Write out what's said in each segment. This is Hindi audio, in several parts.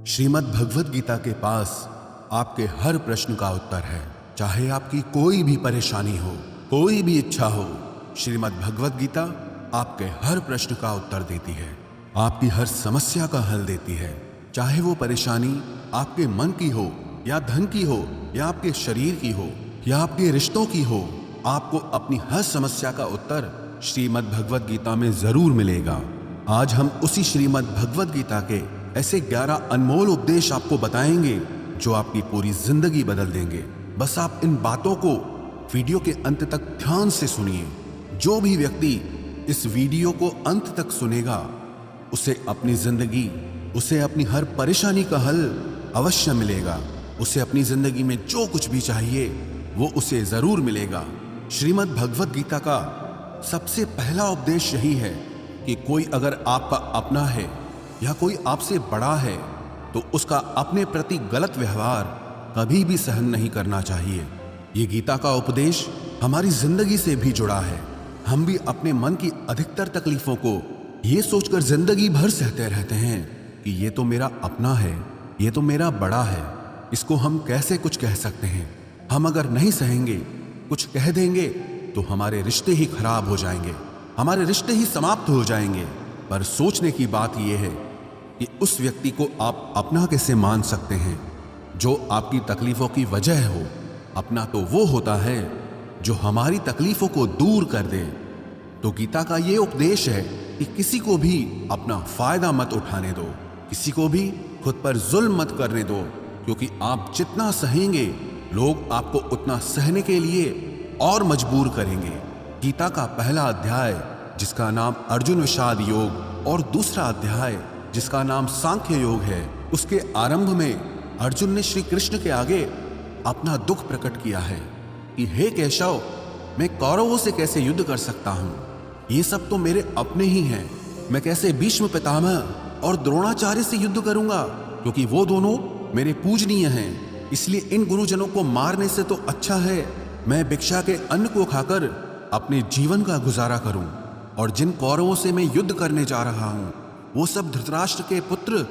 श्रीमद् भगवद गीता के पास आपके हर प्रश्न का उत्तर है। चाहे आपकी कोई भी परेशानी हो, कोई भी इच्छा हो, श्रीमद् भगवद गीता आपके हर प्रश्न का उत्तर देती है, आपकी हर समस्या का हल देती है। चाहे वो परेशानी आपके मन की हो या धन की हो या आपके शरीर की हो या आपके रिश्तों की हो, आपको अपनी हर समस्या का उत्तर श्रीमद् भगवद गीता में जरूर मिलेगा। आज हम उसी श्रीमद् भगवद गीता के ऐसे 11 अनमोल उपदेश आपको बताएंगे जो आपकी पूरी जिंदगी बदल देंगे। बस आप इन बातों को वीडियो के अंत तक ध्यान से सुनिए। जो भी व्यक्ति इस वीडियो को अंत तक सुनेगा उसे अपनी जिंदगी, उसे अपनी हर परेशानी का हल अवश्य मिलेगा। उसे अपनी जिंदगी में जो कुछ भी चाहिए वो उसे जरूर मिलेगा। श्रीमद् भगवद गीता का सबसे पहला उपदेश यही है कि कोई अगर आपका अपना है या कोई आपसे बड़ा है तो उसका अपने प्रति गलत व्यवहार कभी भी सहन नहीं करना चाहिए। ये गीता का उपदेश हमारी जिंदगी से भी जुड़ा है। हम भी अपने मन की अधिकतर तकलीफों को ये सोचकर जिंदगी भर सहते रहते हैं कि ये तो मेरा अपना है, ये तो मेरा बड़ा है, इसको हम कैसे कुछ कह सकते हैं। हम अगर नहीं सहेंगे, कुछ कह देंगे तो हमारे रिश्ते ही खराब हो जाएंगे, हमारे रिश्ते ही समाप्त हो जाएंगे। पर सोचने की बात यह है कि उस व्यक्ति को आप अपना कैसे मान सकते हैं जो आपकी तकलीफों की वजह हो। अपना तो वो होता है जो हमारी तकलीफों को दूर कर दे। तो गीता का ये उपदेश है कि किसी को भी अपना फायदा मत उठाने दो, किसी को भी खुद पर जुल्म मत करने दो, क्योंकि आप जितना सहेंगे लोग आपको उतना सहने के लिए और मजबूर करेंगे। गीता का पहला अध्याय जिसका नाम अर्जुन विषाद योग और दूसरा अध्याय जिसका नाम सांख्य योग है, उसके आरंभ में अर्जुन ने श्री कृष्ण के आगे अपना दुख प्रकट किया है कि हे केशव, मैं कौरवों से कैसे युद्ध कर सकता हूं, ये सब तो मेरे अपने ही हैं। मैं कैसे भीष्म पितामह और द्रोणाचार्य से युद्ध करूंगा, क्योंकि वो दोनों मेरे पूजनीय हैं। इसलिए इन गुरुजनों को मारने से तो अच्छा है मैं भिक्षा के अन्न को खाकर अपने जीवन का गुजारा करूं। और जिन कौरवों से मैं युद्ध करने जा रहा हूं वो सब धृतराष्ट्र के पुत्र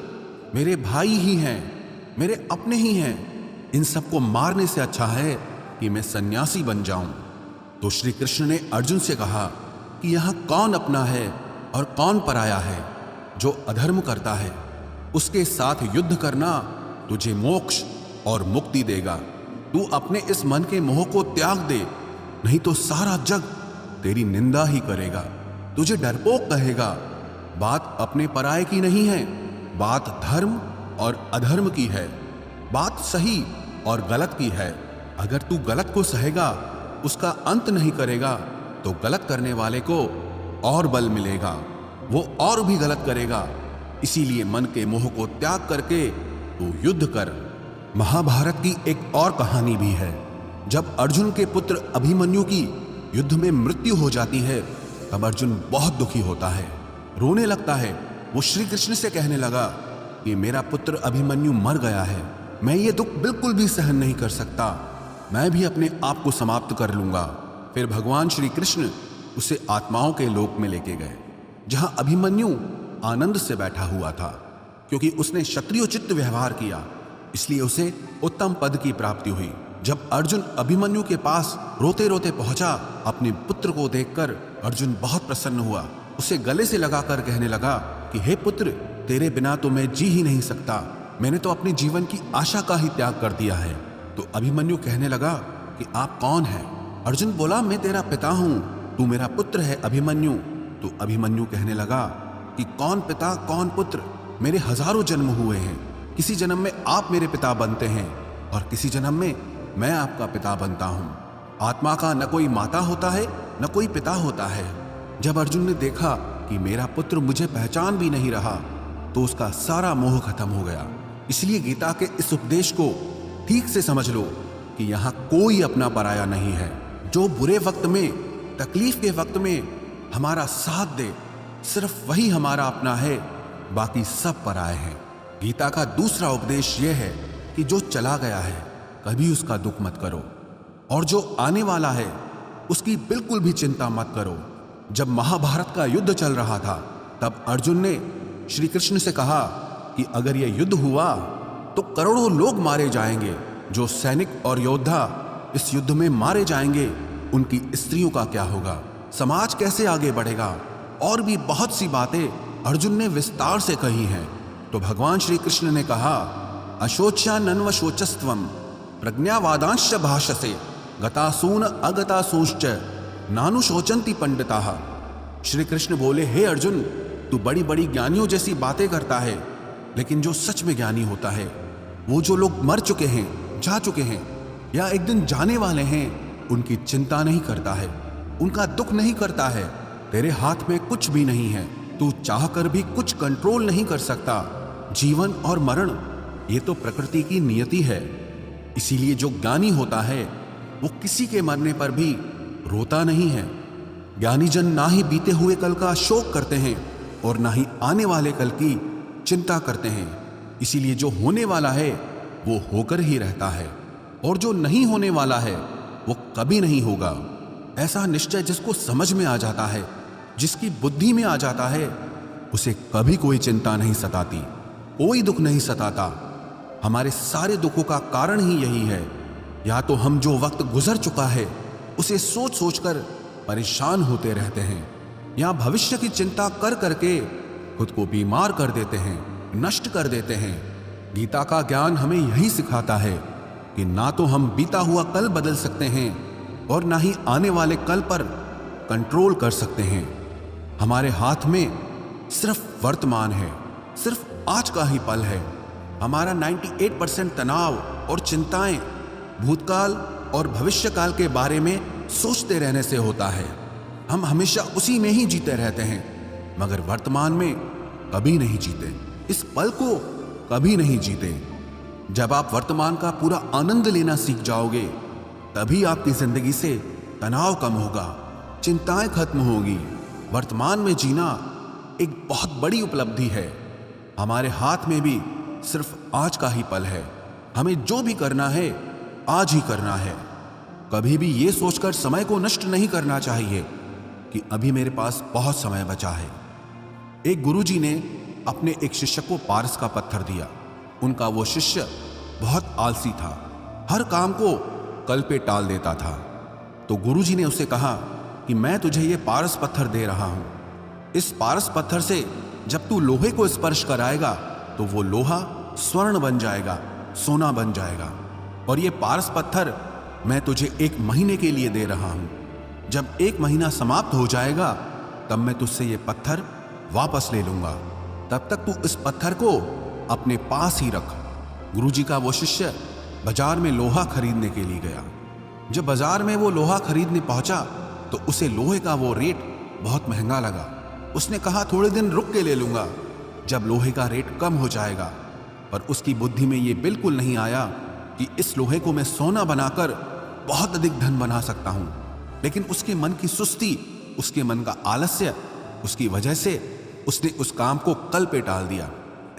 मेरे भाई ही हैं, मेरे अपने ही हैं। इन सबको मारने से अच्छा है कि मैं सन्यासी बन जाऊं। तो श्री कृष्ण ने अर्जुन से कहा कि यहां कौन अपना है और कौन पराया है। जो अधर्म करता है उसके साथ युद्ध करना तुझे मोक्ष और मुक्ति देगा। तू अपने इस मन के मोह को त्याग दे, नहीं तो सारा जग तेरी निंदा ही करेगा, तुझे डरपोक कहेगा। बात अपने पराये की नहीं है, बात धर्म और अधर्म की है, बात सही और गलत की है। अगर तू गलत को सहेगा, उसका अंत नहीं करेगा, तो गलत करने वाले को और बल मिलेगा, वो और भी गलत करेगा। इसीलिए मन के मोह को त्याग करके तू युद्ध कर। महाभारत की एक और कहानी भी है। जब अर्जुन के पुत्र अभिमन्यु की युद्ध में मृत्यु हो जाती है तब अर्जुन बहुत दुखी होता है, रोने लगता है। वो श्री कृष्ण से कहने लगा कि मेरा पुत्र अभिमन्यु मर गया है, मैं ये दुख बिल्कुल भी सहन नहीं कर सकता, मैं भी अपने आप को समाप्त कर लूंगा। फिर भगवान श्री कृष्ण उसे आत्माओं के लोक में लेके गए, जहां अभिमन्यु आनंद से बैठा हुआ था। क्योंकि उसने क्षत्रियोचित व्यवहार किया, इसलिए उसे उत्तम पद की प्राप्ति हुई। जब अर्जुन अभिमन्यु के पास रोते रोते पहुंचा, अपने पुत्र को देखकर अर्जुन बहुत प्रसन्न हुआ। उसे गले से लगाकर कहने लगा कि हे पुत्र, तेरे बिना तो मैं जी ही नहीं सकता, मैंने तो अपने जीवन की आशा का ही त्याग कर दिया है। तो अभिमन्यु कहने लगा कि आप कौन हैं? अर्जुन बोला, मैं तेरा पिता हूं, तू मेरा पुत्र है अभिमन्यु। तो अभिमन्यु कहने लगा कि कौन पिता कौन पुत्र, मेरे हजारों जन्म हुए हैं, किसी जन्म में आप मेरे पिता बनते हैं और किसी जन्म में मैं आपका पिता बनता हूं। आत्मा का न कोई माता होता है न कोई पिता होता है। जब अर्जुन ने देखा कि मेरा पुत्र मुझे पहचान भी नहीं रहा तो उसका सारा मोह खत्म हो गया। इसलिए गीता के इस उपदेश को ठीक से समझ लो कि यहाँ कोई अपना पराया नहीं है। जो बुरे वक्त में, तकलीफ के वक्त में हमारा साथ दे, सिर्फ वही हमारा अपना है, बाकी सब पराये हैं। गीता का दूसरा उपदेश यह है कि जो चला गया है कभी उसका दुख मत करो, और जो आने वाला है उसकी बिल्कुल भी चिंता मत करो। जब महाभारत का युद्ध चल रहा था तब अर्जुन ने श्री कृष्ण से कहा कि अगर यह युद्ध हुआ तो करोड़ों लोग मारे जाएंगे। जो सैनिक और योद्धा इस युद्ध में मारे जाएंगे उनकी स्त्रियों का क्या होगा, समाज कैसे आगे बढ़ेगा। और भी बहुत सी बातें अर्जुन ने विस्तार से कही हैं। तो भगवान श्री कृष्ण ने कहा, अशोच्यानन्व शोचस्त्वम प्रज्ञावादांश भाषसे गतासून अगतासूश्च नानु शोचंती पंडिताः। श्री कृष्ण बोले, हे अर्जुन, तू बड़ी बड़ी ज्ञानियों जैसी बातें करता है, लेकिन जो सच में ज्ञानी होता है, वो जो लोग मर चुके हैं, जा चुके हैं या एक दिन जाने वाले हैं, उनकी चिंता नहीं करता है, उनका दुख नहीं करता है। तेरे हाथ में कुछ भी नहीं है, तू चाहकर भी कुछ कंट्रोल नहीं कर सकता। जीवन और मरण ये तो प्रकृति की नियति है। इसीलिए जो ज्ञानी होता है वो किसी के मरने पर भी रोता नहीं है। ज्ञानी जन ना ही बीते हुए कल का शोक करते हैं और ना ही आने वाले कल की चिंता करते हैं। इसीलिए जो होने वाला है वो होकर ही रहता है और जो नहीं होने वाला है वो कभी नहीं होगा। ऐसा निश्चय जिसको समझ में आ जाता है, जिसकी बुद्धि में आ जाता है, उसे कभी कोई चिंता नहीं सताती, कोई दुख नहीं सताता। हमारे सारे दुखों का कारण ही यही है। या तो हम जो वक्त गुजर चुका है उसे सोच सोचकर परेशान होते रहते हैं, या भविष्य की चिंता कर करके खुद को बीमार कर देते हैं, नष्ट कर देते हैं। गीता का ज्ञान हमें यही सिखाता है कि ना तो हम बीता हुआ कल बदल सकते हैं और ना ही आने वाले कल पर कंट्रोल कर सकते हैं। हमारे हाथ में सिर्फ वर्तमान है, सिर्फ आज का ही पल है। हमारा 98% तनाव और चिंताएं भूतकाल और भविष्यकाल के बारे में सोचते रहने से होता है। हम हमेशा उसी में ही जीते रहते हैं, मगर वर्तमान में कभी नहीं जीते, इस पल को कभी नहीं जीते। जब आप वर्तमान का पूरा आनंद लेना सीख जाओगे, तभी आपकी जिंदगी से तनाव कम होगा, चिंताएं खत्म होगी। वर्तमान में जीना एक बहुत बड़ी उपलब्धि है। हमारे हाथ में भी सिर्फ आज का ही पल है। हमें जो भी करना है आज ही करना है। कभी भी ये सोचकर समय को नष्ट नहीं करना चाहिए कि अभी मेरे पास बहुत समय बचा है। एक गुरुजी ने अपने एक शिष्य को पारस का पत्थर दिया। उनका वो शिष्य बहुत आलसी था, हर काम को कल पे टाल देता था। तो गुरुजी ने उसे कहा कि मैं तुझे ये पारस पत्थर दे रहा हूं। इस पारस पत्थर से जब तू लोहे को स्पर्श कराएगा तो वो लोहा स्वर्ण बन जाएगा, सोना बन जाएगा। और ये पारस पत्थर मैं तुझे 1 महीने के लिए दे रहा हूं। जब 1 महीना समाप्त हो जाएगा तब मैं तुझसे ये पत्थर वापस ले लूंगा। तब तक तू इस पत्थर को अपने पास ही रख। गुरुजी का वो शिष्य बाजार में लोहा खरीदने के लिए गया। जब बाजार में वो लोहा खरीदने पहुंचा तो उसे लोहे का वो रेट बहुत महंगा लगा। उसने कहा, थोड़े दिन रुक के ले लूंगा, जब लोहे का रेट कम हो जाएगा। पर उसकी बुद्धि में ये बिल्कुल नहीं आया कि इस लोहे को मैं सोना बनाकर बहुत अधिक धन बना सकता हूं। लेकिन उसके मन की सुस्ती, उसके मन का आलस्य, उसकी वजह से उसने उस काम को कल पे टाल दिया।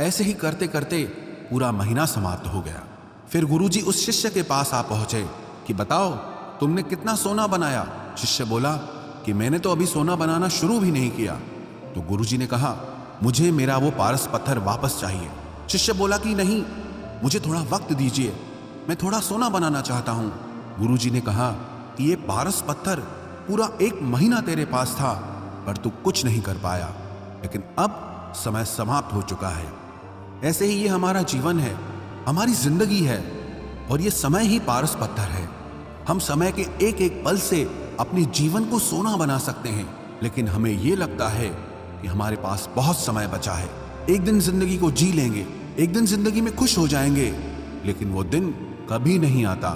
ऐसे ही करते करते पूरा महीना समाप्त हो गया। फिर गुरुजी उस शिष्य के पास आ पहुंचे कि बताओ तुमने कितना सोना बनाया। शिष्य बोला कि मैंने तो अभी सोना बनाना शुरू भी नहीं किया। तो गुरुजी ने कहा, मुझे मेरा वो पारस पत्थर वापस चाहिए। शिष्य बोला कि नहीं, मुझे थोड़ा वक्त दीजिए, मैं थोड़ा सोना बनाना चाहता हूं। गुरुजी ने कहा कि ये पारस पत्थर पूरा 1 महीना तेरे पास था, पर तू कुछ नहीं कर पाया, लेकिन अब समय समाप्त हो चुका है। ऐसे ही ये हमारा जीवन है, हमारी जिंदगी है, और ये समय ही पारस पत्थर है। हम समय के एक एक पल से अपने जीवन को सोना बना सकते हैं, लेकिन हमें ये लगता है कि हमारे पास बहुत समय बचा है। एक दिन जिंदगी को जी लेंगे, एक दिन जिंदगी में खुश हो जाएंगे, लेकिन वो दिन कभी नहीं आता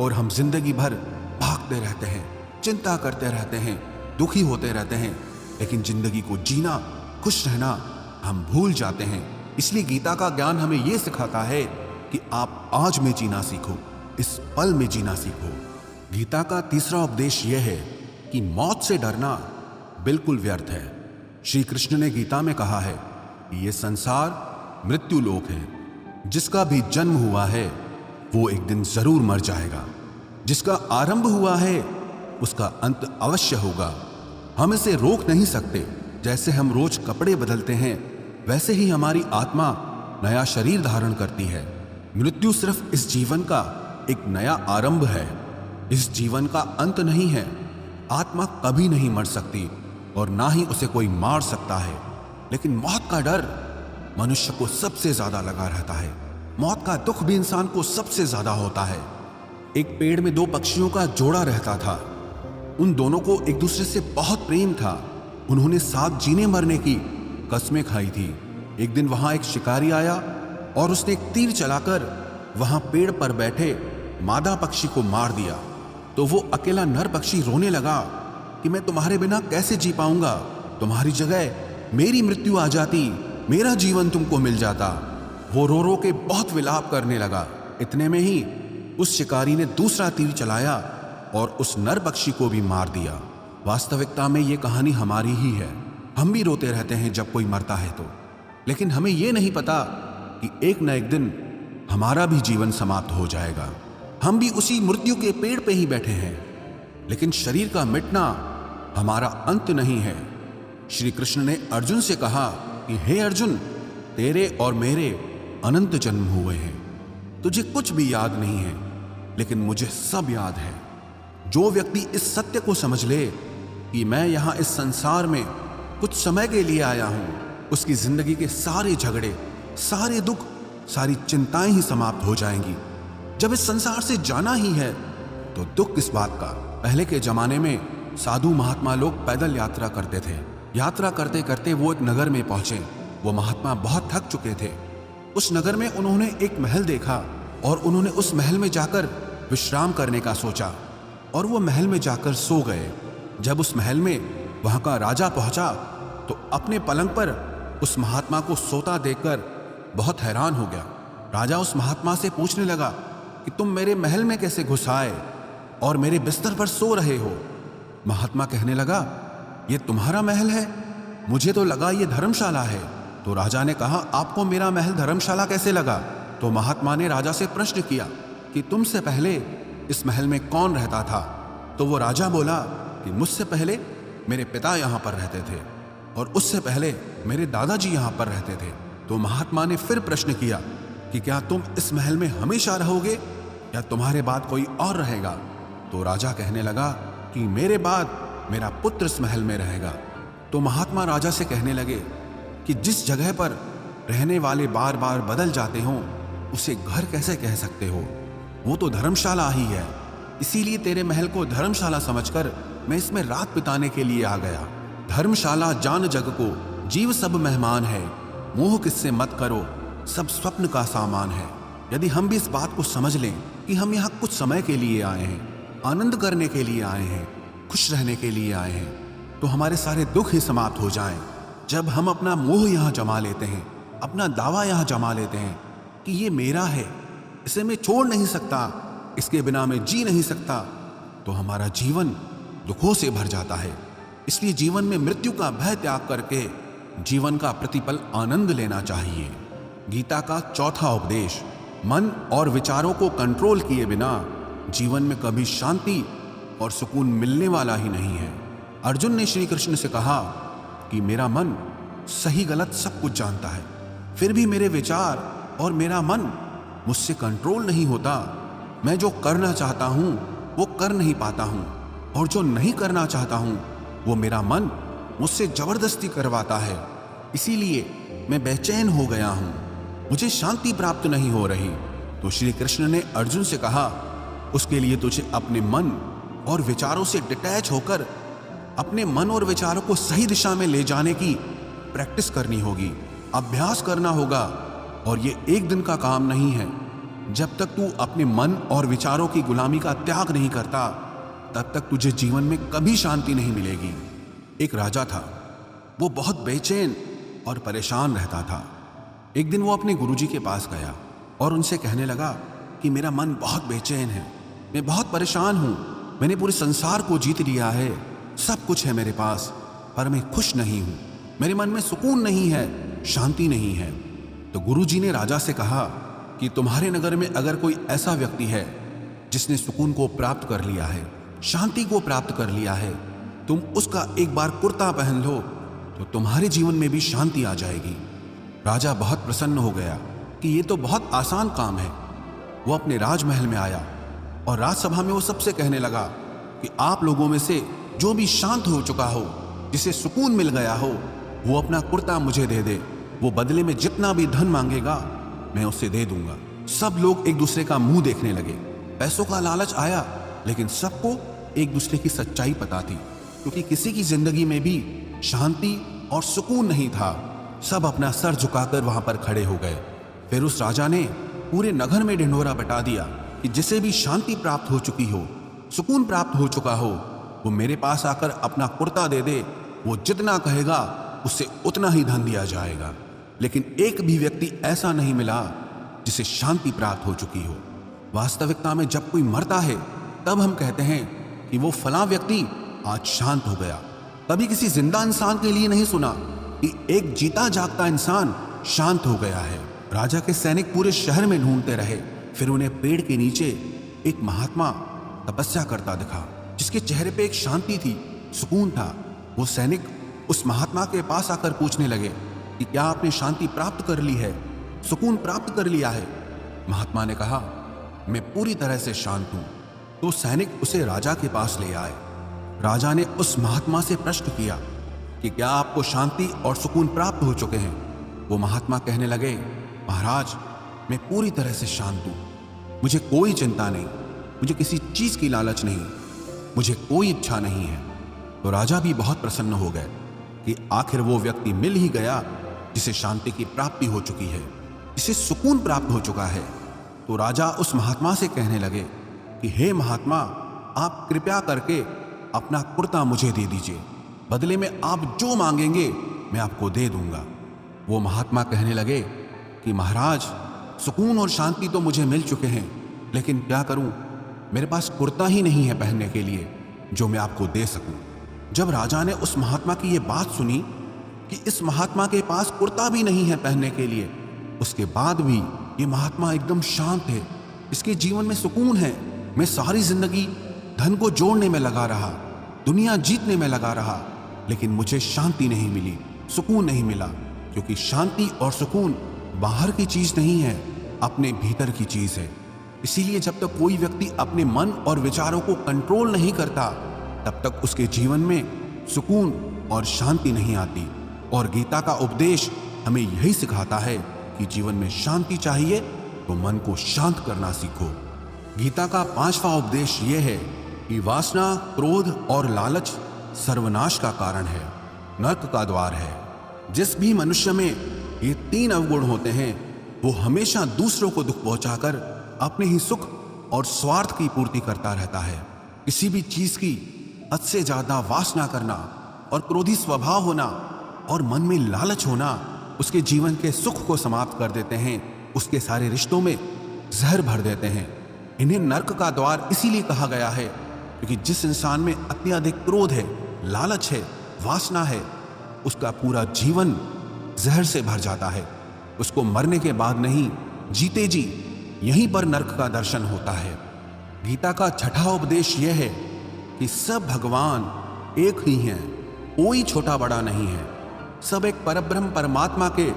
और हम जिंदगी भर भागते रहते हैं, चिंता करते रहते हैं, दुखी होते रहते हैं, लेकिन जिंदगी को जीना, खुश रहना हम भूल जाते हैं। इसलिए गीता का ज्ञान हमें यह सिखाता है कि आप आज में जीना सीखो, इस पल में जीना सीखो। गीता का तीसरा उपदेश यह है कि मौत से डरना बिल्कुल व्यर्थ है। श्री कृष्ण ने गीता में कहा है कि यह संसार मृत्यु लोक है। जिसका भी जन्म हुआ है वो एक दिन जरूर मर जाएगा। जिसका आरंभ हुआ है उसका अंत अवश्य होगा। हम इसे रोक नहीं सकते। जैसे हम रोज कपड़े बदलते हैं, वैसे ही हमारी आत्मा नया शरीर धारण करती है। मृत्यु सिर्फ इस जीवन का एक नया आरंभ है, इस जीवन का अंत नहीं है। आत्मा कभी नहीं मर सकती और ना ही उसे कोई मार सकता है, लेकिन मौत का डर मनुष्य को सबसे ज्यादा लगा रहता है। मौत का दुख भी इंसान को सबसे ज्यादा होता है। एक पेड़ में दो पक्षियों का जोड़ा रहता था। उन दोनों को एक दूसरे से बहुत प्रेम था। उन्होंने साथ जीने मरने की कस्में खाई थी। एक दिन वहां एक शिकारी आया और उसने एक तीर चलाकर वहां पेड़ पर बैठे मादा पक्षी को मार दिया। तो वो अकेला नर पक्षी रोने लगा कि मैं तुम्हारे बिना कैसे जी पाऊंगा, तुम्हारी जगह मेरी मृत्यु आ जाती, मेरा जीवन तुमको मिल जाता। वो रो रो के बहुत विलाप करने लगा। इतने में ही उस शिकारी ने दूसरा तीर चलाया और उस नर पक्षी को भी मार दिया। वास्तविकता में ये कहानी हमारी ही है। हम भी रोते रहते हैं जब कोई मरता है तो, लेकिन हमें ये नहीं पता कि एक न एक दिन हमारा भी जीवन समाप्त हो जाएगा। हम भी उसी मृत्यु के पेड़ पे ही बैठे हैं, लेकिन शरीर का मिटना हमारा अंत नहीं है। श्री कृष्ण ने अर्जुन से कहा कि हे अर्जुन, तेरे और मेरे अनंत जन्म हुए हैं। तुझे कुछ भी याद नहीं है, लेकिन मुझे सब याद है। जो व्यक्ति इस सत्य को समझ ले कि मैं यहां इस संसार में कुछ समय के लिए आया हूं, उसकी जिंदगी के सारे झगड़े, सारे दुख, सारी चिंताएं ही समाप्त हो जाएंगी। जब इस संसार से जाना ही है तो दुख किस बात का। पहले के जमाने में साधु महात्मा लोग पैदल यात्रा करते थे। यात्रा करते करते वो एक नगर में पहुंचे। वो महात्मा बहुत थक चुके थे। उस नगर में उन्होंने एक महल देखा और उन्होंने उस महल में जाकर विश्राम करने का सोचा और वो महल में जाकर सो गए। जब उस महल में वहां का राजा पहुंचा तो अपने पलंग पर उस महात्मा को सोता देखकर बहुत हैरान हो गया। राजा उस महात्मा से पूछने लगा कि तुम मेरे महल में कैसे घुस आए और मेरे बिस्तर पर सो रहे हो। महात्मा कहने लगा, ये तुम्हारा महल है, मुझे तो लगा ये धर्मशाला है। तो राजा ने कहा, आपको मेरा महल धर्मशाला कैसे लगा? तो महात्मा ने राजा से प्रश्न किया कि तुमसे पहले इस महल में कौन रहता था? तो वो राजा बोला कि मुझसे पहले मेरे पिता यहाँ पर रहते थे और उससे पहले मेरे दादाजी यहाँ पर रहते थे। तो महात्मा ने फिर प्रश्न किया कि क्या तुम इस महल में हमेशा रहोगे या तुम्हारे बाद कोई और रहेगा? तो राजा कहने लगा कि मेरे बाद मेरा पुत्र इस महल में रहेगा। तो महात्मा राजा से कहने लगे कि जिस जगह पर रहने वाले बार बार बदल जाते हो उसे घर कैसे कह सकते हो? वो तो धर्मशाला ही है। इसीलिए तेरे महल को धर्मशाला समझकर मैं इसमें रात बिताने के लिए आ गया। धर्मशाला जान जग को, जीव सब मेहमान है, मोह किससे मत करो, सब स्वप्न का सामान है। यदि हम भी इस बात को समझ लें कि हम यहाँ कुछ समय के लिए आए हैं, आनंद करने के लिए आए हैं, खुश रहने के लिए आए हैं, तो हमारे सारे दुख ही समाप्त हो जाएं। जब हम अपना मोह यहाँ जमा लेते हैं, अपना दावा यहाँ जमा लेते हैं कि ये मेरा है, इसे मैं छोड़ नहीं सकता, इसके बिना मैं जी नहीं सकता, तो हमारा जीवन दुखों से भर जाता है। इसलिए जीवन में मृत्यु का भय त्याग करके जीवन का प्रतिपल आनंद लेना चाहिए। गीता का चौथा उपदेश, मन और विचारों को कंट्रोल किए बिना जीवन में कभी शांति और सुकून मिलने वाला ही नहीं है। अर्जुन ने श्री कृष्ण से कहा कि मेरा मन सही गलत सब कुछ जानता है, फिर भी मेरे विचार और मेरा मन मुझसे कंट्रोल नहीं होता। मैं जो करना चाहता हूं वो कर नहीं पाता हूं, और जो नहीं करना चाहता हूं वो मेरा मन मुझसे जबरदस्ती करवाता है। इसीलिए मैं बेचैन हो गया हूं, मुझे शांति प्राप्त नहीं हो रही। तो श्री कृष्ण ने अर्जुन से कहा, उसके लिए तुझे अपने मन और विचारों से डिटैच होकर अपने मन और विचारों को सही दिशा में ले जाने की प्रैक्टिस करनी होगी, अभ्यास करना होगा। और ये एक दिन का काम नहीं है। जब तक तू अपने मन और विचारों की गुलामी का त्याग नहीं करता, तब तक तुझे जीवन में कभी शांति नहीं मिलेगी। एक राजा था, वो बहुत बेचैन और परेशान रहता था। एक दिन वो अपने गुरुजी के पास गया और उनसे कहने लगा कि मेरा मन बहुत बेचैन है, मैं बहुत परेशान हूँ, मैंने पूरे संसार को जीत लिया है, सब कुछ है मेरे पास, पर मैं खुश नहीं हूँ, मेरे मन में सुकून नहीं है, शांति नहीं है। तो गुरुजी ने राजा से कहा कि तुम्हारे नगर में अगर कोई ऐसा व्यक्ति है जिसने सुकून को प्राप्त कर लिया है, शांति को प्राप्त कर लिया है, तुम उसका एक बार कुर्ता पहन लो तो तुम्हारे जीवन में भी शांति आ जाएगी। राजा बहुत प्रसन्न हो गया कि ये तो बहुत आसान काम है। वो अपने राजमहल में आया और राजसभा में वो सबसे कहने लगा कि आप लोगों में से जो भी शांत हो चुका हो, जिसे सुकून मिल गया हो, वो अपना कुर्ता मुझे दे दे। वो बदले में जितना भी धन मांगेगा मैं उसे दे दूंगा। सब लोग एक दूसरे का मुंह देखने लगे। पैसों का लालच आया, लेकिन सबको एक दूसरे की सच्चाई पता थी, क्योंकि किसी की जिंदगी में भी शांति और सुकून नहीं था। सब अपना सर झुकाकर वहां पर खड़े हो गए। फिर उस राजा ने पूरे नगर में ढिंढोरा बटा दिया कि जिसे भी शांति प्राप्त हो चुकी हो, सुकून प्राप्त हो चुका हो, वो मेरे पास आकर अपना कुर्ता दे दे। वो जितना कहेगा उसे उतना ही धन दिया जाएगा। लेकिन एक भी व्यक्ति ऐसा नहीं मिला जिसे शांति प्राप्त हो चुकी हो। वास्तविकता में जब कोई मरता है तब हम कहते हैं कि वो फलां व्यक्ति आज शांत हो गया। कभी किसी जिंदा इंसान के लिए नहीं सुना कि एक जीता जागता इंसान शांत हो गया है। राजा के सैनिक पूरे शहर में ढूंढते रहे। फिर उन्हें पेड़ के नीचे एक महात्मा तपस्या करता दिखा, जिसके चेहरे पे एक शांति थी, सुकून था। वो सैनिक उस महात्मा के पास आकर पूछने लगे कि क्या आपने शांति प्राप्त कर ली है, सुकून प्राप्त कर लिया है? महात्मा ने कहा, मैं पूरी तरह से शांत हूं। तो सैनिक उसे राजा के पास ले आए। राजा ने उस महात्मा से प्रश्न किया कि क्या आपको शांति और सुकून प्राप्त हो चुके हैं? वो महात्मा कहने लगे, महाराज, मैं पूरी तरह से शांत हूं। मुझे कोई चिंता नहीं, मुझे किसी चीज की लालच नहीं, मुझे कोई इच्छा नहीं है। तो राजा भी बहुत प्रसन्न हो गए कि आखिर वो व्यक्ति मिल ही गया जिसे शांति की प्राप्ति हो चुकी है, जिसे सुकून प्राप्त हो चुका है। तो राजा उस महात्मा से कहने लगे कि हे महात्मा, आप कृपया करके अपना कुर्ता मुझे दे दीजिए। बदले में आप जो मांगेंगे मैं आपको दे दूंगा। वो महात्मा कहने लगे कि महाराज, सुकून और शांति तो मुझे मिल चुके हैं, लेकिन क्या करूं, मेरे पास कुर्ता ही नहीं है पहनने के लिए जो मैं आपको दे सकूं। जब राजा ने उस महात्मा की ये बात सुनी कि इस महात्मा के पास कुर्ता भी नहीं है पहनने के लिए, उसके बाद भी ये महात्मा एकदम शांत है, इसके जीवन में सुकून है। मैं सारी जिंदगी धन को जोड़ने में लगा रहा, दुनिया जीतने में लगा रहा, लेकिन मुझे शांति नहीं मिली, सुकून नहीं मिला। क्योंकि शांति और सुकून बाहर की चीज नहीं है, अपने भीतर की चीज है। इसीलिए जब तक कोई व्यक्ति अपने मन और विचारों को कंट्रोल नहीं करता, तब तक उसके जीवन में सुकून और शांति नहीं आती। और गीता का उपदेश हमें यही सिखाता है कि जीवन में शांति चाहिए तो मन को शांत करना सीखो। गीता का 5वां उपदेश यह है कि वासना, क्रोध और लालच सर्वनाश का कारण है, नरक का द्वार है। जिस भी मनुष्य में ये 3 अवगुण होते हैं, वो हमेशा दूसरों को दुख पहुंचाकर अपने ही सुख और स्वार्थ की पूर्ति करता रहता है। किसी भी चीज की हद से ज्यादा वासना करना और क्रोधी स्वभाव होना और मन में लालच होना उसके जीवन के सुख को समाप्त कर देते हैं, उसके सारे रिश्तों में जहर भर देते हैं। इन्हें नरक का द्वार इसीलिए कहा गया है क्योंकि जिस इंसान में अत्यधिक क्रोध है, लालच है, वासना है, उसका पूरा जीवन जहर से भर जाता है। उसको मरने के बाद नहीं, जीते जी यहीं पर नरक का दर्शन होता है। गीता का 6वां उपदेश यह है कि सब भगवान एक ही हैं, कोई छोटा बड़ा नहीं है। सब एक परब्रह्म परमात्मा के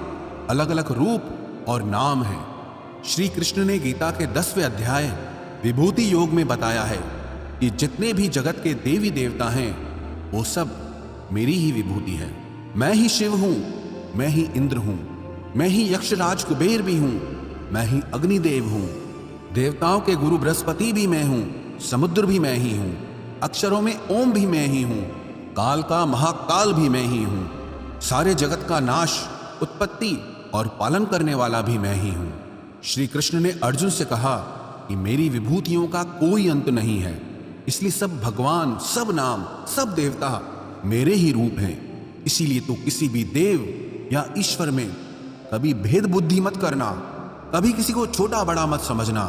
अलग अलग रूप और नाम हैं। श्री कृष्ण ने गीता के 10वें अध्याय विभूति योग में बताया है कि जितने भी जगत के देवी देवता हैं वो सब मेरी ही विभूति है। मैं ही शिव हूं, मैं ही इंद्र हूं, मैं ही यक्षराज कुबेर भी हूं, मैं ही अग्निदेव हूं, देवताओं के गुरु बृहस्पति भी मैं हूं, समुद्र भी मैं ही हूं, अक्षरों में ओम भी मैं ही हूं, काल का महाकाल भी मैं ही हूं, सारे जगत का नाश, उत्पत्ति और पालन करने वाला भी मैं ही हूं। श्री कृष्ण ने अर्जुन से कहा कि मेरी विभूतियों का कोई अंत नहीं है, इसलिए सब भगवान, सब नाम, सब देवता मेरे ही रूप हैं। इसीलिए तो किसी भी देव या ईश्वर में कभी भेद बुद्धि मत करना, कभी किसी को छोटा बड़ा मत समझना।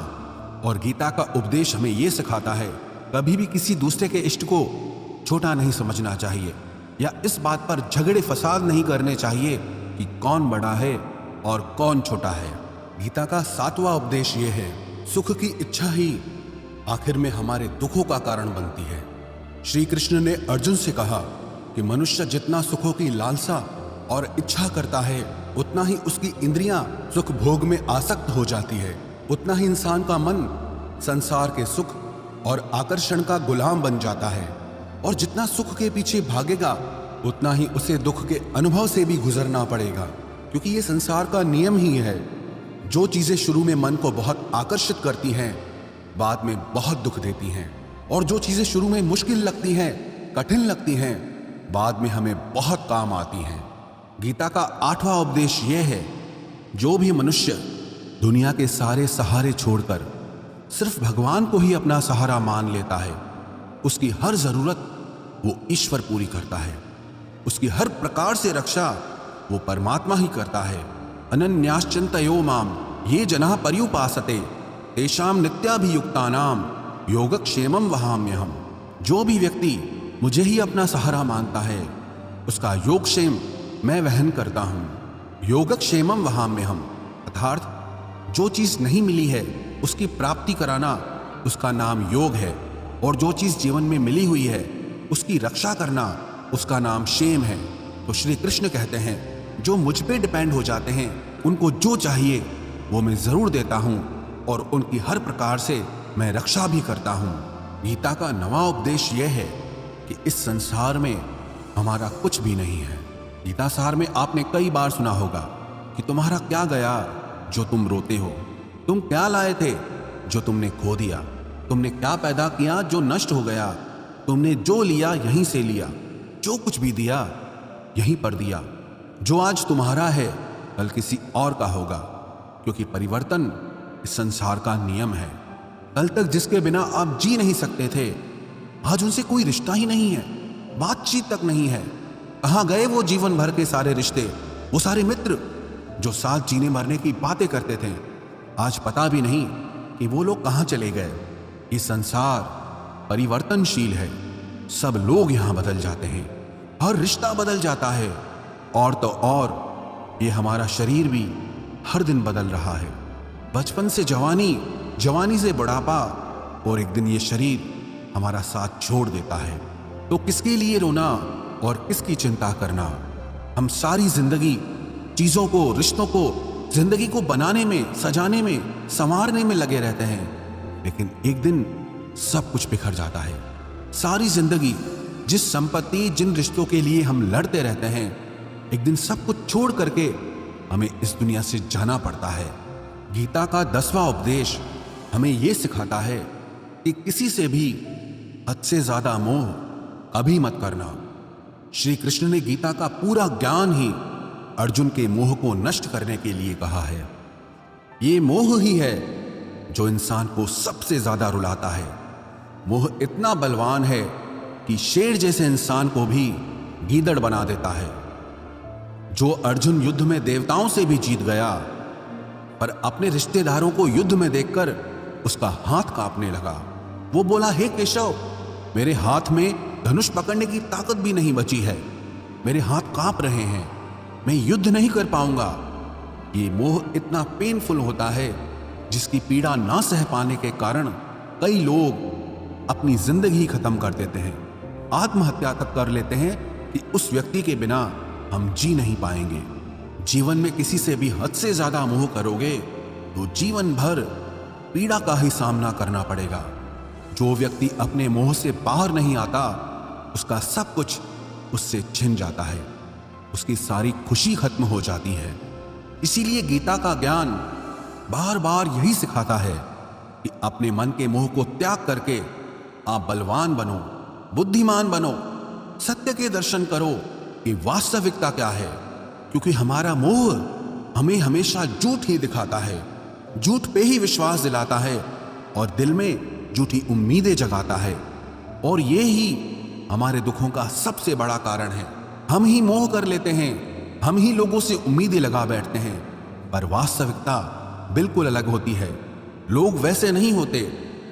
और गीता का उपदेश हमें यह सिखाता है कभी भी किसी दूसरे के इष्ट को छोटा नहीं समझना चाहिए या इस बात पर झगड़े फसाद नहीं करने चाहिए कि कौन बड़ा है और कौन छोटा है। गीता का 7वां उपदेश यह है, सुख की इच्छा ही आखिर में हमारे दुखों का कारण बनती है। श्री कृष्ण ने अर्जुन से कहा कि मनुष्य जितना सुखों की लालसा और इच्छा करता है उतना ही उसकी इंद्रियां सुख भोग में आसक्त हो जाती है, उतना ही इंसान का मन संसार के सुख और आकर्षण का गुलाम बन जाता है। और जितना सुख के पीछे भागेगा उतना ही उसे दुख के अनुभव से भी गुजरना पड़ेगा, क्योंकि ये संसार का नियम ही है। जो चीजें शुरू में मन को बहुत आकर्षित करती हैं बाद में बहुत दुख देती हैं, और जो चीजें शुरू में मुश्किल लगती हैं, कठिन लगती हैं, बाद में हमें बहुत काम आती हैं। गीता का 8वां उपदेश यह है, जो भी मनुष्य दुनिया के सारे सहारे छोड़कर सिर्फ भगवान को ही अपना सहारा मान लेता है, उसकी हर जरूरत वो ईश्वर पूरी करता है, उसकी हर प्रकार से रक्षा वो परमात्मा ही करता है। अनन्याश्चिन्तयो माम ये जनाः पर्युपासते तेषां नित्याभियुक्तानां योगक्षेमं वहाम्यहम्। जो भी व्यक्ति मुझे ही अपना सहारा मानता है उसका योगक्षेम मैं वहन करता हूँ। योगक्षेमं वहाम्यहम् अर्थात जो चीज नहीं मिली है उसकी प्राप्ति कराना उसका नाम योग है, और जो चीज जीवन में मिली हुई है उसकी रक्षा करना उसका नाम क्षेम है। तो श्री कृष्ण कहते हैं, जो मुझ पे डिपेंड हो जाते हैं उनको जो चाहिए वो मैं जरूर देता हूँ, और उनकी हर प्रकार से मैं रक्षा भी करता हूँ। गीता का 9वां उपदेश यह है कि इस संसार में हमारा कुछ भी नहीं है। गीता सार में आपने कई बार सुना होगा कि तुम्हारा क्या गया जो तुम रोते हो, तुम क्या लाए थे जो तुमने खो दिया, तुमने क्या पैदा किया जो नष्ट हो गया, तुमने जो लिया यहीं से लिया, जो कुछ भी दिया यहीं पर दिया। जो आज तुम्हारा है कल किसी और का होगा, क्योंकि परिवर्तन इस संसार का नियम है। कल तक जिसके बिना आप जी नहीं सकते थे आज उनसे कोई रिश्ता ही नहीं है, बातचीत तक नहीं है। कहाँ गए वो जीवन भर के सारे रिश्ते, वो सारे मित्र जो साथ जीने मरने की बातें करते थे, आज पता भी नहीं कि वो लोग कहाँ चले गए। ये संसार परिवर्तनशील है, सब लोग यहाँ बदल जाते हैं, हर रिश्ता बदल जाता है, और तो और ये हमारा शरीर भी हर दिन बदल रहा है। बचपन से जवानी, जवानी से बुढ़ापा, और एक दिन ये शरीर हमारा साथ छोड़ देता है। तो किसके लिए रोना और किसकी चिंता करना। हम सारी जिंदगी चीजों को, रिश्तों को, जिंदगी को बनाने में, सजाने में, संवारने में लगे रहते हैं, लेकिन एक दिन सब कुछ बिखर जाता है। सारी जिंदगी जिस संपत्ति, जिन रिश्तों के लिए हम लड़ते रहते हैं, एक दिन सब कुछ छोड़ करके हमें इस दुनिया से जाना पड़ता है। गीता का 10वां उपदेश हमें यह सिखाता है कि किसी से भी हद से ज्यादा मोह कभी मत करना। श्री कृष्ण ने गीता का पूरा ज्ञान ही अर्जुन के मोह को नष्ट करने के लिए कहा है। ये मोह ही है जो इंसान को सबसे ज्यादा रुलाता है। मोह इतना बलवान है कि शेर जैसे इंसान को भी गीदड़ बना देता है। जो अर्जुन युद्ध में देवताओं से भी जीत गया, पर अपने रिश्तेदारों को युद्ध में देखकर उसका हाथ कांपने लगा। वो बोला, हे केशव, मेरे हाथ में धनुष पकड़ने की ताकत भी नहीं बची है, मेरे हाथ कांप रहे हैं, मैं युद्ध नहीं कर पाऊंगा। ये मोह इतना पेनफुल होता है जिसकी पीड़ा ना सह पाने के कारण कई लोग अपनी जिंदगी खत्म कर देते हैं, आत्महत्या तक कर लेते हैं कि उस व्यक्ति के बिना हम जी नहीं पाएंगे। जीवन में किसी से भी हद से ज्यादा मोह करोगे तो जीवन भर पीड़ा का ही सामना करना पड़ेगा। जो व्यक्ति अपने मोह से बाहर नहीं आता उसका सब कुछ उससे छिन जाता है, उसकी सारी खुशी खत्म हो जाती है। इसीलिए गीता का ज्ञान बार बार यही सिखाता है कि अपने मन के मोह को त्याग करके आप बलवान बनो, बुद्धिमान बनो, सत्य के दर्शन करो कि वास्तविकता क्या है। क्योंकि हमारा मोह हमें हमेशा झूठ ही दिखाता है, झूठ पे ही विश्वास दिलाता है और दिल में झूठी उम्मीदें जगाता है, और ये ही हमारे दुखों का सबसे बड़ा कारण है। हम ही मोह कर लेते हैं, हम ही लोगों से उम्मीदें लगा बैठते हैं, पर वास्तविकता बिल्कुल अलग होती है। लोग वैसे नहीं होते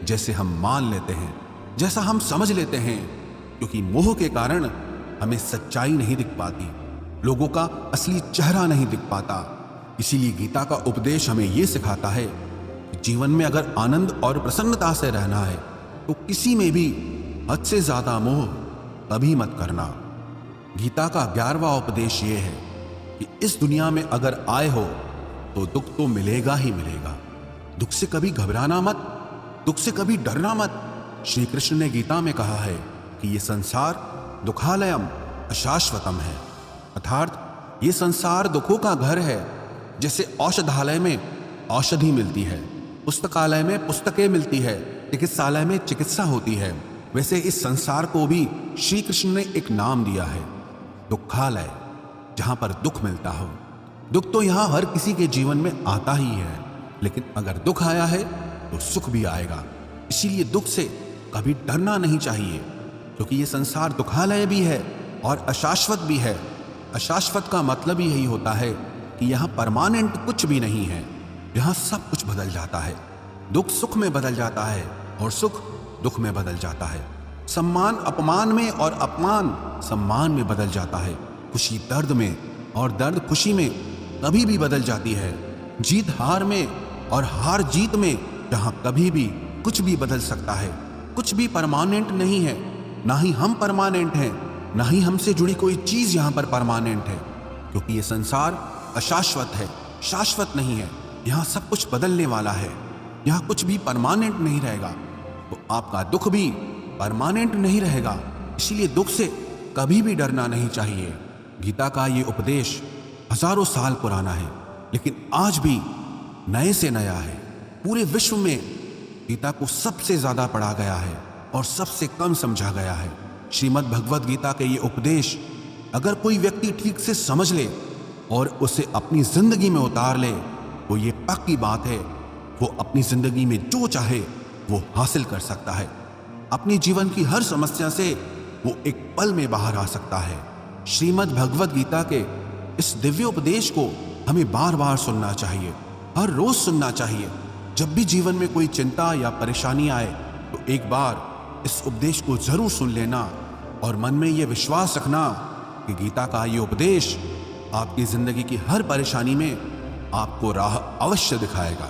जैसे हम मान लेते हैं, जैसा हम समझ लेते हैं, क्योंकि मोह के कारण हमें सच्चाई नहीं दिख पाती, लोगों का असली चेहरा नहीं दिख पाता। इसीलिए गीता का उपदेश हमें यह सिखाता है कि जीवन में अगर आनंद और प्रसन्नता से रहना है तो किसी में भी हद से ज्यादा मोह कभी मत करना। गीता का 11वां उपदेश ये है कि इस दुनिया में अगर आए हो तो दुख तो मिलेगा ही मिलेगा। दुख से कभी घबराना मत, दुख से कभी डरना मत। श्री कृष्ण ने गीता में कहा है कि ये संसार दुखालयम अशाश्वतम है, अर्थात ये संसार दुखों का घर है। जैसे औषधालय में औषधि मिलती है, पुस्तकालय में पुस्तकें मिलती है, चिकित्सालय में चिकित्सा होती है, वैसे इस संसार को भी श्री कृष्ण ने एक नाम दिया है, दुखालय, जहां पर दुख मिलता हो। दुख तो यहां हर किसी के जीवन में आता ही है, लेकिन अगर दुख आया है तो सुख भी आएगा। इसीलिए दुख से कभी डरना नहीं चाहिए, क्योंकि ये संसार दुखालय भी है और अशाश्वत भी है। अशाश्वत का मतलब ही यही होता है कि यहाँ परमानेंट कुछ भी नहीं है, यहाँ सब कुछ बदल जाता है। दुख सुख में बदल जाता है और सुख दुख में बदल जाता है। सम्मान अपमान में और अपमान सम्मान में बदल जाता है। खुशी दर्द में और दर्द खुशी में कभी भी बदल जाती है। जीत हार में और हार जीत में, जहाँ कभी भी कुछ भी बदल सकता है। कुछ भी परमानेंट नहीं है, ना ही हम परमानेंट हैं, ना ही हमसे जुड़ी कोई चीज यहाँ पर परमानेंट है, क्योंकि ये संसार अशाश्वत है, शाश्वत नहीं है। यहाँ सब कुछ बदलने वाला है, यहाँ कुछ भी परमानेंट नहीं रहेगा। तो आपका दुख भी परमानेंट नहीं रहेगा, इसीलिए दुख से कभी भी डरना नहीं चाहिए। गीता का ये उपदेश हजारों साल पुराना है, लेकिन आज भी नए से नया है। पूरे विश्व में गीता को सबसे ज्यादा पढ़ा गया है और सबसे कम समझा गया है। श्रीमद् भगवद गीता के ये उपदेश अगर कोई व्यक्ति ठीक से समझ ले और उसे अपनी जिंदगी में उतार ले तो ये पक्की बात है, वो अपनी जिंदगी में जो चाहे वो हासिल कर सकता है। अपने जीवन की हर समस्या से वो एक पल में बाहर आ सकता है। श्रीमद् भगवद गीता के इस दिव्य उपदेश को हमें बार बार सुनना चाहिए, हर रोज सुनना चाहिए। जब भी जीवन में कोई चिंता या परेशानी आए तो एक बार इस उपदेश को जरूर सुन लेना और मन में यह विश्वास रखना कि गीता का ये उपदेश आपकी जिंदगी की हर परेशानी में आपको राह अवश्य दिखाएगा।